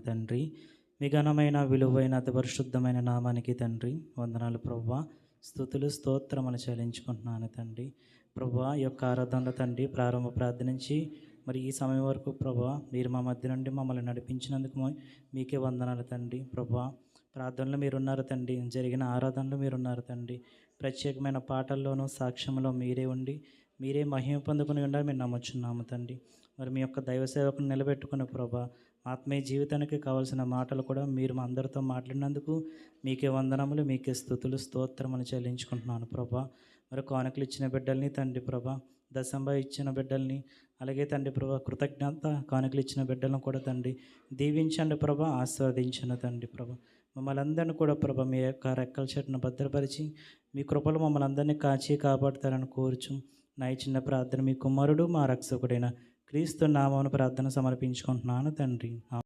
తండ్రి. మీ ఘనమైన విలువైన అతి పరిశుద్ధమైన నామానికి తండ్రి వందనాలు ప్రభువా. స్తుతులు స్తోత్రములు చెల్లించుకుంటున్నాను తండ్రి. ప్రభువా, ఈ యొక్క ఆరాధనలో తండ్రి ప్రారంభ ప్రార్థన నుంచి మరి ఈ సమయం వరకు ప్రభువా మీరు మా మధ్య నుండి మమ్మల్ని నడిపించినందుకు మీకే వందనాలు తండ్రి. ప్రభువా, ప్రార్థనలో మీరున్నారు తండ్రి, జరిగిన ఆరాధనలో మీరున్నారు తండ్రి. ప్రత్యేకమైన పాటల్లోనూ సాక్ష్యంలో మీరే ఉండి మీరే మహిమ పొందుకుని ఉండాలి మేము నమ్ముచున్నాము తండ్రి. మరి మీ యొక్క దైవ సేవకుని నిలబెట్టుకుని ప్రభా ఆత్మీయ జీవితానికి కావాల్సిన మాటలు కూడా మీరు మా అందరితో మాట్లాడినందుకు మీకే వందనములు, మీకే స్తుతులు స్తోత్రములు చెల్లించుకుంటున్నాను ప్రభా. మరి కానుకలు ఇచ్చిన బిడ్డల్ని తండ్రి ప్రభా, దశంబ ఇచ్చిన బిడ్డల్ని, అలాగే తండ్రి ప్రభా కృతజ్ఞత కానుకలు ఇచ్చిన బిడ్డలను కూడా తండ్రి దీవించండి ప్రభా, ఆస్వాదించండి తండ్రి ప్రభా. మమ్మల్ని అందరినీ కూడా ప్రభా మీ యొక్క రెక్కల చెట్టును భద్రపరిచి మీ కృపలు మమ్మల్ని అందరినీ కాచి కాపాడుతారని కోరుచు నా ఈ చిన్న ప్రార్థన మీ కుమారుడు మా రక్షకుడైన క్రీస్తు నామమున ప్రార్థన సమర్పించుకుంటున్నాను తండ్రి.